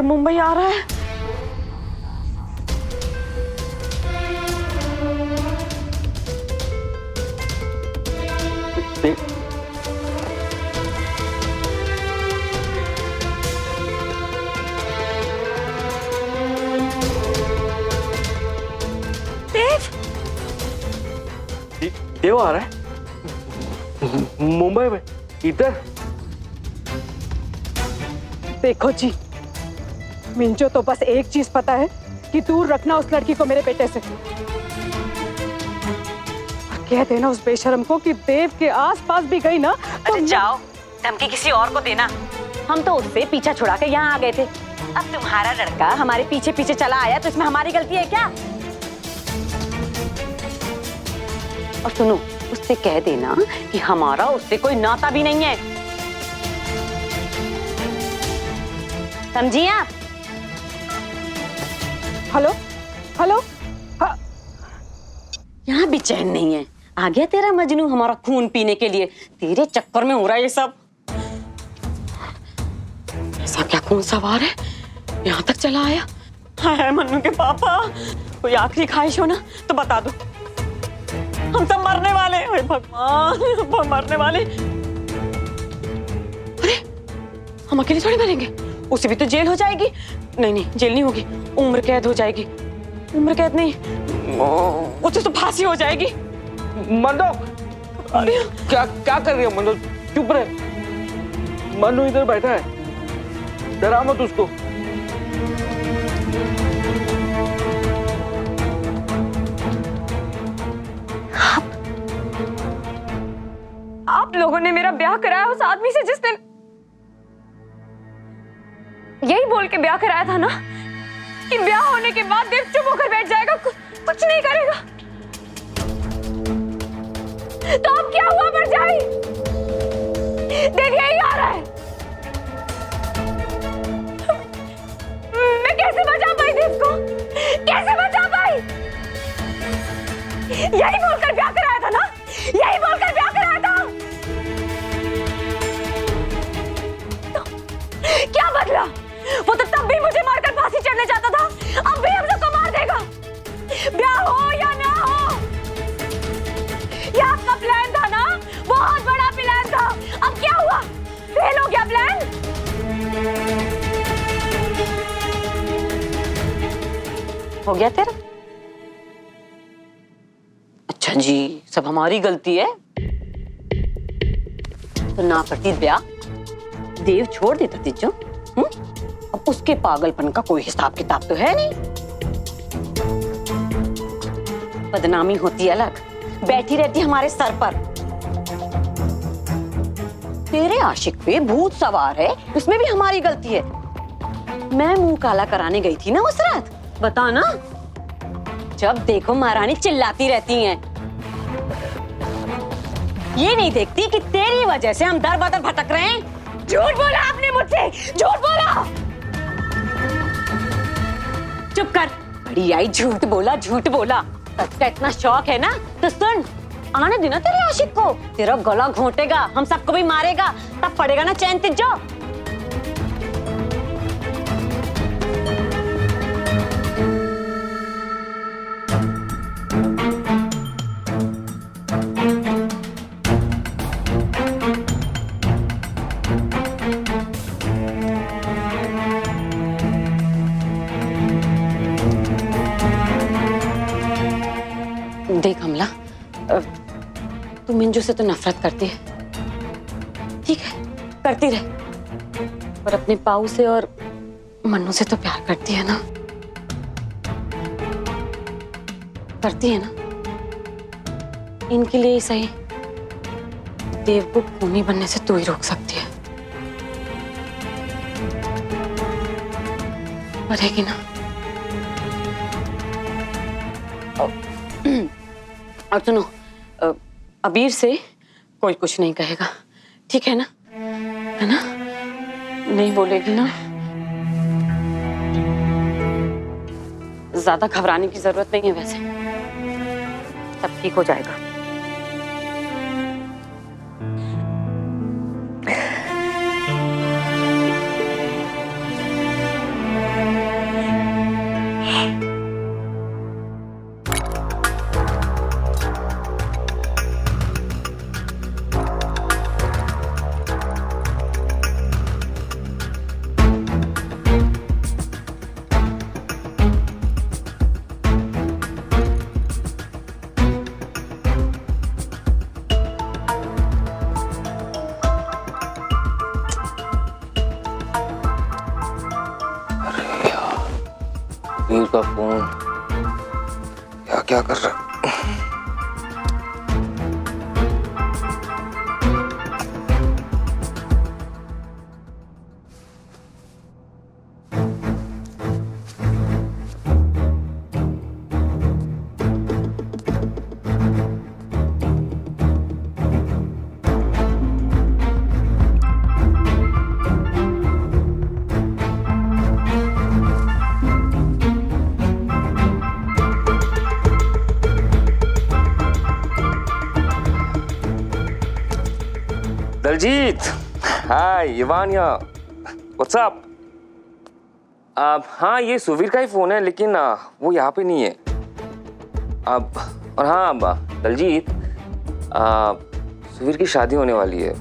मुंबई आ रहा है। देव आ रहा है मुंबई में, इधर। देखो जी, मिंजो तो बस एक चीज पता है कि दूर रखना उस लड़की को मेरे बेटे से। और कह देना उस बेशरम को कि देव के आसपास भी गई ना तो अरे जाओ, धमकी किसी और को देना। हम तो उससे पीछा छुड़ा के यहाँ आ गए थे। अब तुम्हारा लड़का हमारे पीछे पीछे चला आया तो इसमें हमारी गलती है क्या? और सुनो, उससे कह देना कि हमारा उससे कोई नाता भी नहीं है, समझिए आप? Hello hello. यहाँ भी चैन नहीं है। आ गया तेरा मजनू हमारा खून पीने के लिए। तेरे चक्कर में हो रहा है ये सब। ऐसा क्या खून सवार है, यहाँ तक चला आया? हाय मन्नू के पापा, कोई आखिरी ख्वाहिश हो ना तो बता दो। हम सब मरने वाले हैं भगवान, हम मरने वाले। अरे हम अकेले थोड़ी मरेंगे, उसे भी तो जेल हो जाएगी। नहीं नहीं, जेल नहीं होगी, उम्र कैद हो जाएगी। उम्र कैद नहीं, उसे तो फांसी हो जाएगी। मनु, क्या क्या कर रही है मनु? चुप रहे। मनु इधर बैठा है, डरा मत उसको। आप लोगों ने मेरा ब्याह कराया उस आदमी से जिसने यही बोल के ब्याह कराया था ना कि ब्याह होने के बाद देव चुप होकर बैठ जाएगा, कुछ नहीं करेगा। तो अब क्या हुआ भरजाई? देव यही आ रहा है। मैं कैसे बचा पाई देव को? कैसे बचा पाई? यही बोलकर ब्याह कराया था ना, यही बोलकर ब्याह कराया था। तो क्या बदला? वो तो तब भी मुझे मारकर फांसी चढ़ने जाता था, अब भी हम सबको मार देगा। ब्याह हो या ना हो, ये आपका प्लान था ना, बहुत बड़ा प्लान था। अब क्या हुआ? फेल हो गया प्लान। हो गया तेरा? अच्छा जी, सब हमारी गलती है। तो ना करती ब्याह, देव छोड़ देता तिजो। अब उसके पागलपन का कोई हिसाब किताब तो है नहीं। बदनामी होती अलग, बैठी रहती हमारे सर पर। तेरे आशिक पे भूत सवार है, उसमें भी हमारी गलती है। मैं मुंह काला कराने गई थी ना उस रात, बता ना। जब देखो महारानी चिल्लाती रहती हैं। ये नहीं देखती कि तेरी वजह से हम दर बदर भटक रहे हैं। झूठ बोला आपने मुझसे, झूठ बोला। चुप कर, बड़ी आई झूठ बोला, झूठ बोला। सच का इतना शौक है ना तो सुन, आने देना तेरे आशिक को। तेरा गला घोंटेगा, हम सबको भी मारेगा, तब पड़ेगा ना चैन तिजो। देख कमला, तू मिंजू से तो नफरत करती है, ठीक है, करती रहे, पर अपने पाऊ से और मन्नू से तो प्यार करती है ना, करती है ना। इनके लिए ही सही, देव को खूनी बनने से तू ही रोक सकती है, पड़ेगी ना। और सुनो, अबीर से कोई कुछ नहीं कहेगा, ठीक है ना? है ना? नहीं बोलेगी ना? ज्यादा घबराने की जरूरत नहीं है, वैसे सब ठीक हो जाएगा। दलजीत, हाय इवान यहाँ, व्हाट्स अप? हाँ ये सुवीर का ही फोन है लेकिन वो यहाँ पे नहीं है। और हाँ दलजीत, सुवीर की शादी होने वाली है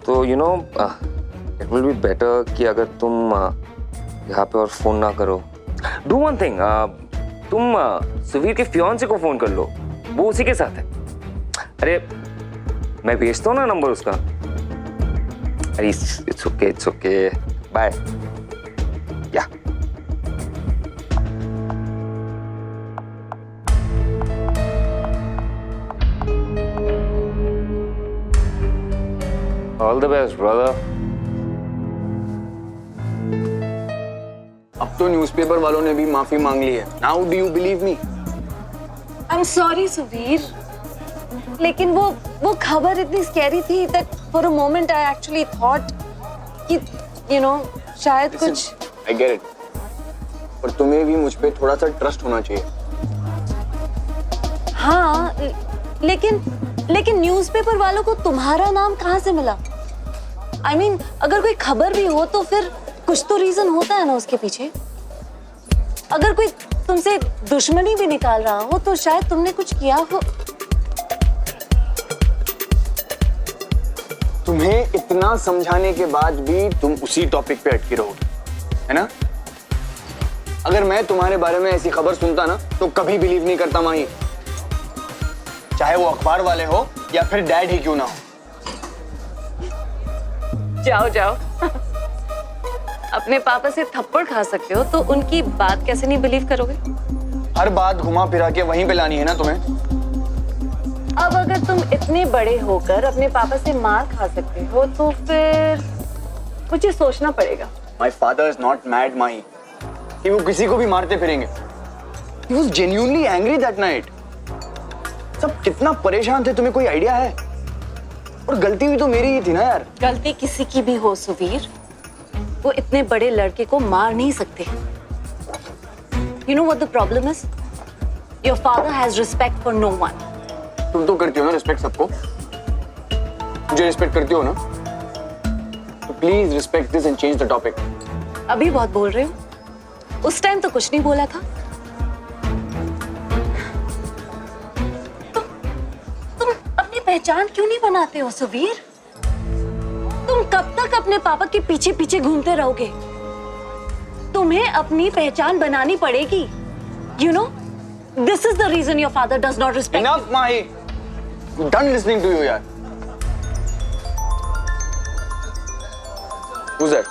तो you know it will be better कि अगर तुम यहाँ पे और फोन ना करो। डू वन थिंग, तुम सुवीर के फियांसे को फोन कर लो, वो उसी के साथ है। अरे मैं भेजता हूँ ना नंबर उसका। अरे इट्स ओके बाय या। All the best brother. अब तो न्यूज़पेपर वालों ने भी माफी मांग ली है। Now do you believe me? I am sorry Suvir, लेकिन वो खबर इतनी स्कैरी थी that for a moment I actually thought कि यू नो शायद कुछ। आई गेट इट, पर तुम्हें भी मुझ पे थोड़ा सा ट्रस्ट होना चाहिए। हाँ, लेकिन न्यूज़पेपर वालों को तुम्हारा नाम कहाँ से मिला? आई मीन अगर कोई खबर भी हो तो फिर कुछ तो रीजन होता है ना उसके पीछे। अगर कोई तुमसे दुश्मनी भी निकाल रहा हो तो शायद तुमने कुछ किया हो। तुम्हें इतना समझाने के बाद भी तुम उसी टॉपिक पे अटकी रहोगे, है ना? अगर मैं तुम्हारे बारे में ऐसी खबर सुनता ना तो कभी बिलीव नहीं करता माही, चाहे वो अखबार वाले हो या फिर डैड ही क्यों ना हो। जाओ अपने पापा से थप्पड़ खा सकते हो तो उनकी बात कैसे नहीं बिलीव करोगे? हर बात घुमा फिरा के वहीं पे लानी है ना तुम्हें। अब अगर तुम इतने बड़े होकर अपने पापा से मार खा सकते हो तो फिर मुझे सोचना पड़ेगा। My father is not mad, माही, कि वो किसी को भी मारते फिरेंगे। He was genuinely angry that night. सब कितना परेशान थे, तुम्हें कोई आइडिया है? और गलती भी तो मेरी ही थी ना यार। गलती किसी की भी हो सुवीर, वो इतने बड़े लड़के को मार नहीं सकते। You know what the problem is? Your father has respect for no one. तुम तो करती हो ना रिस्पेक्ट सबको, मुझे रिस्पेक्ट करती हो ना, तो please respect this and change the topic. अभी बहुत बोल रहे हो, उस टाइम तो कुछ नहीं बोला था। तुम अपनी पहचान क्यों नहीं बनाते हो सुवीर? तुम कब तक अपने पापा के पीछे पीछे घूमते रहोगे? तुम्हें अपनी पहचान बनानी पड़ेगी। You know, this is the reason your father does not respect you. Enough, Mahi. I'm done listening to you, यार। Who's that?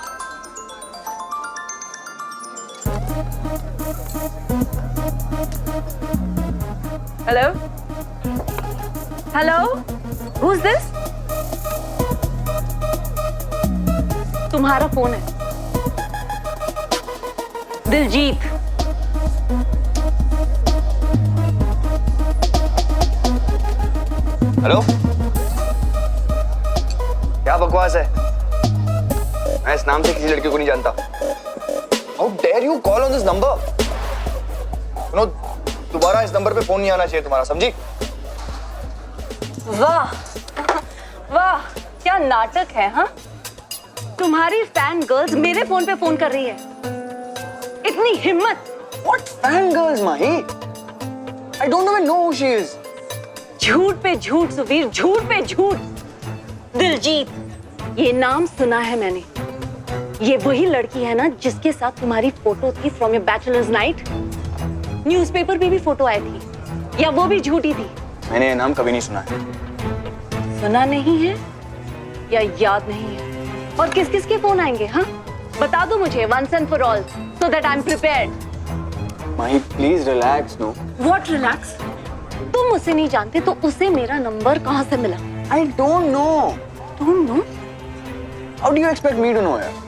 Hello? Hello? Who's this? तुम्हारा फोन है। दिलजीत। हेलो, क्या बकवास है? मैं इस नाम से किसी लड़के को नहीं जानता। How dare you call on this number? सुनो, दोबारा इस नंबर पे फोन नहीं आना चाहिए तुम्हारा, समझी? वाह वाह, क्या नाटक है। हाँ, तुम्हारी फैन गर्ल्स मेरे फोन पे फोन कर रही है। इतनी हिम्मत। What fan girls, Mahi? I don't even know who she is. झूठ पे झूठ सुवीर, झूठ पे झूठ। दिलजीत, ये नाम सुना है मैंने। ये वही लड़की है ना जिसके साथ तुम्हारी फोटो थी from your bachelors night. Newspaper पे भी फोटो आई थी, या वो भी झूठी थी? मैंने ये नाम कभी नहीं सुना है। सुना नहीं है या याद नहीं है? और किस किस के फोन आएंगे? हाँ, बता दो मुझे once and for all, so that I'm prepared. Mahi, please relax, no? What relax? तुम उसे नहीं जानते तो उसे मेरा नंबर कहाँ से मिला? I don't know. Don't know? How do you expect me to know, यार?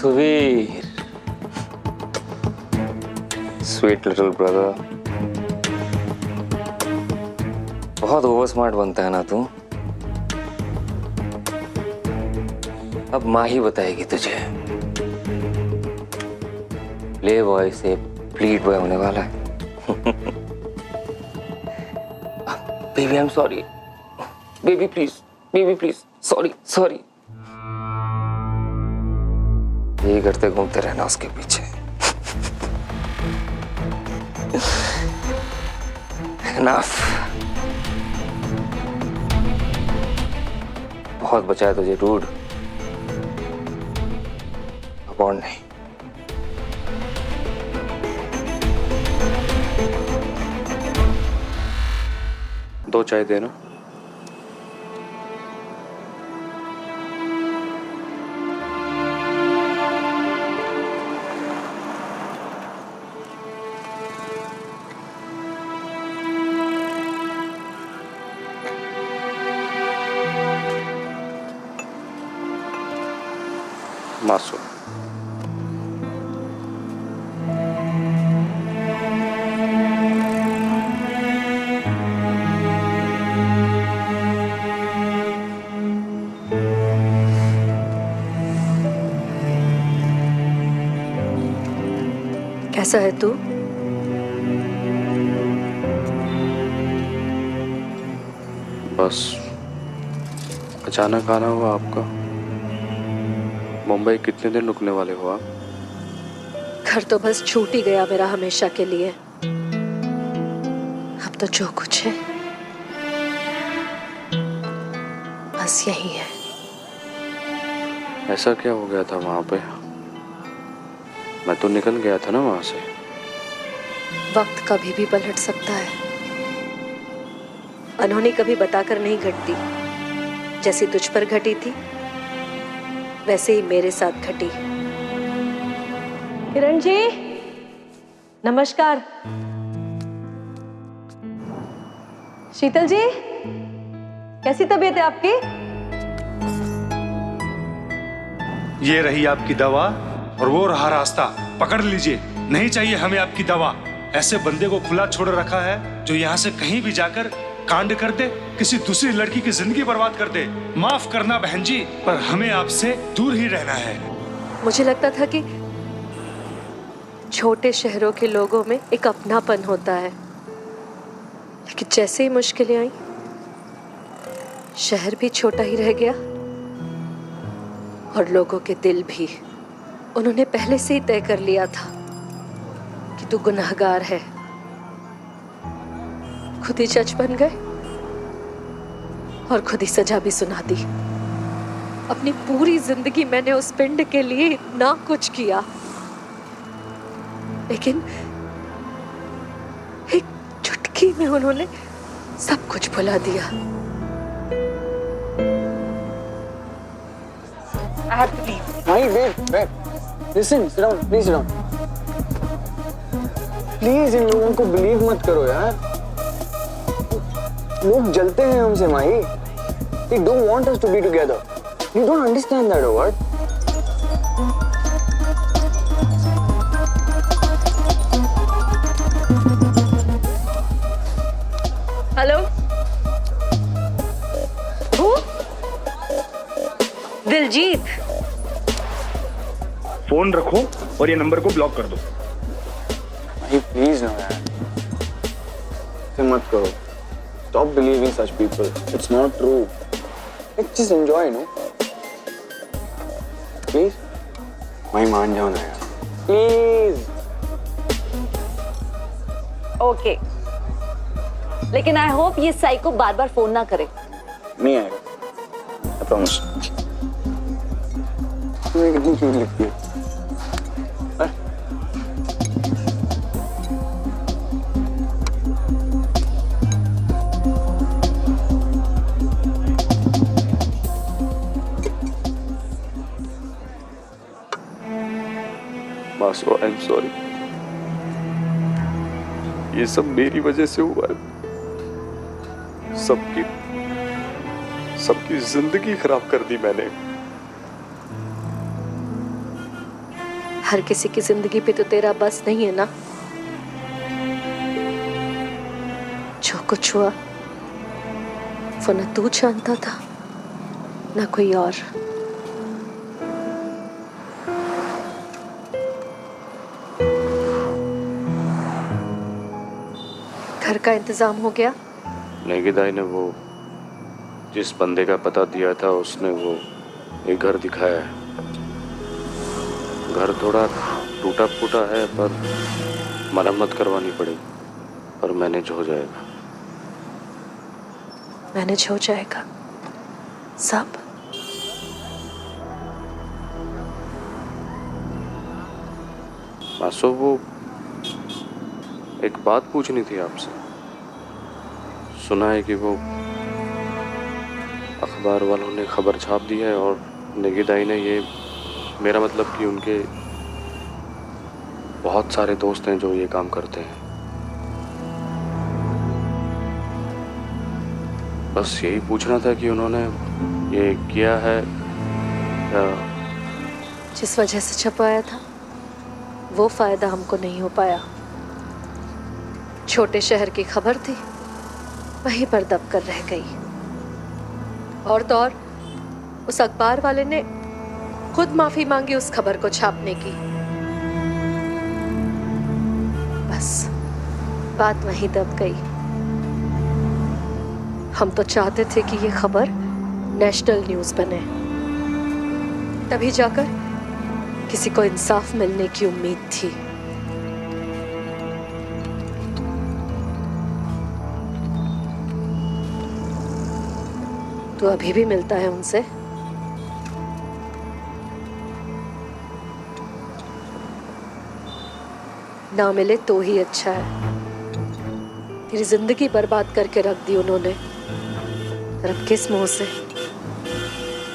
Suvir, sweet little brother. बहुत ओवर स्मार्ट बनता है ना तू। अब माँ ही बताएगी तुझे। प्ले बॉय से प्लीड बॉय होने वाला है। Baby I am sorry. Baby please sorry sorry. यही करते घूमते रहना उसके पीछे। Enough. बहुत बचाया तुझे डूड। अब और नहीं। दो चाय देना। मासूम। कैसा है तू? बस अचानक आना हुआ आपका। मुंबई कितने दिन रुकने वाले हो आप? घर तो बस छूट ही गया मेरा हमेशा के लिए। अब तो जो कुछ है बस यही है। ऐसा क्या हो गया था वहां पे? मैं तो निकल गया था ना वहां से। वक्त कभी भी पलट सकता है। अनहोनी कभी बताकर नहीं घटती। जैसी तुझ पर घटी थी वैसे ही मेरे साथ घटी। किरण जी नमस्कार। शीतल जी कैसी तबीयत है आपकी? ये रही आपकी दवा और वो रहा रास्ता, पकड़ लीजिए। नहीं चाहिए हमें आपकी दवा। ऐसे बंदे को खुला छोड़ रखा है जो यहाँ से कहीं भी जाकर कांड कर दे, किसी दूसरी लड़की की जिंदगी बर्बाद कर दे। माफ करना बहन जी, पर हमें आपसे दूर ही रहना है। मुझे लगता था कि छोटे शहरों के लोगों में एक अपनापन होता है, लेकिन जैसे ही मुश्किलें आई शहर भी छोटा ही रह गया और लोगों के दिल भी। उन्होंने पहले से ही तय कर लिया था कि तू गुनहगार है। खुद ही जज बन गए और खुद ही सजा भी सुना दी। अपनी पूरी जिंदगी मैंने उस पिंड के लिए इतना कुछ किया, लेकिन एक चुटकी में उन्होंने सब कुछ भुला दिया। I have to leave. wait. Listen, sit down, please sit down. Please इन लोगों को बिलीव मत करो यार। लोग जलते हैं हमसे माही। They don't want us to be together. You don't understand that or what? Hello, Diljit. Phone रखो और ये नंबर को ब्लॉक कर दो। माही प्लीज ना यार, ऐसे मत करो। Stop believing such people. It's not true. Let's just enjoy, no? Please? माही मान जाओ ना यार। Please. ओके, लेकिन आई होप ये साइको बार बार फोन ना करे। नहीं आएगा। I promise. तुम्हें कितनी क्यूट लगती है। मासो आई एम सॉरी। ये सब मेरी वजह से हुआ है। सबकी जिंदगी खराब कर दी मैंने। हर किसी की जिंदगी पे तो तेरा बस नहीं है ना। कुछ हुआ वो न तू जानता था न कोई और। घर का इंतजाम हो गया? नेगीदाई ने वो जिस बंदे का पता दिया था उसने वो एक घर दिखाया है। घर थोड़ा टूटा फूटा है पर मरम्मत करवानी पड़ेगी, पर मैनेज हो जाएगा। मैनेज हो जाएगा सब। मासो वो एक बात पूछनी थी आपसे। सुना है कि वो अखबार वालों ने खबर छाप दी है और नेगीदाई ने ये, मेरा मतलब कि उनके बहुत सारे दोस्त हैं जो ये काम करते हैं। बस यही पूछना था कि उन्होंने ये किया है या जिस वजह से छपाया था वो फायदा हमको नहीं हो पाया। छोटे शहर की खबर थी, वहीं पर दब कर रह गई। और तो और उस अखबार वाले ने खुद माफी मांगी उस खबर को छापने की। बस बात वहीं दब गई। हम तो चाहते थे कि ये खबर नेशनल न्यूज़ बने, तभी जाकर किसी को इंसाफ मिलने की उम्मीद थी। तो अभी भी मिलता है उनसे? ना मिले तो ही अच्छा है। तेरी जिंदगी बर्बाद करके रख दी उन्होंने, और अब किस मुंह से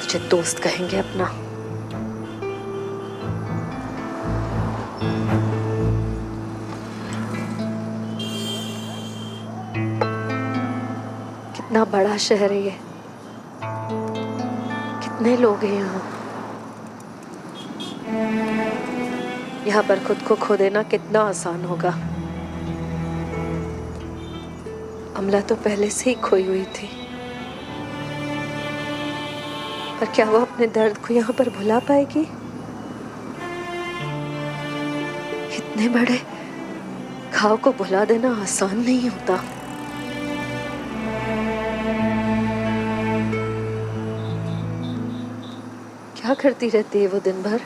तुझे दोस्त कहेंगे अपना? कितना बड़ा शहर है ये, कितने लोग हैं यहाँ पर खुद को खो देना कितना आसान होगा। अमला तो पहले से ही खोई हुई थी, पर क्या वो अपने दर्द को यहाँ पर भुला पाएगी? इतने बड़े घाव को भुला देना आसान नहीं होता। क्या करती रहती है वो दिन भर?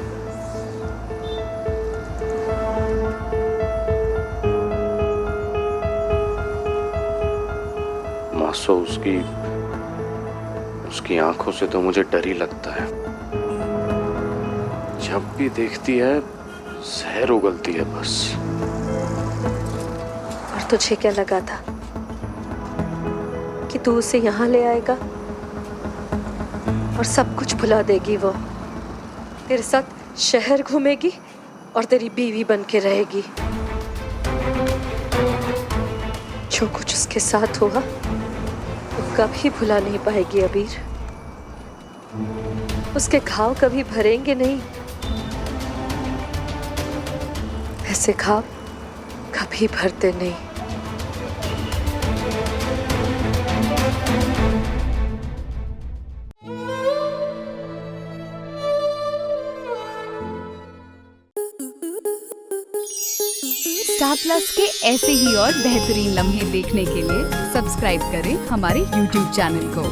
मासो उसकी आंखों से तो मुझे डर ही लगता है। जब भी देखती है जहर उगलती है बस। और तुझे क्या लगा था कि तू उसे यहाँ ले आएगा और सब कुछ भुला देगी? वो तेरे साथ शहर घूमेगी और तेरी बीवी बन के रहेगी। जो कुछ उसके साथ हुआ वो कभी भुला नहीं पाएगी अबीर। उसके घाव कभी भरेंगे नहीं, ऐसे घाव कभी भरते नहीं। स्टार प्लस के ऐसे ही और बेहतरीन लम्हे देखने के लिए सब्सक्राइब करें हमारे YouTube चैनल को।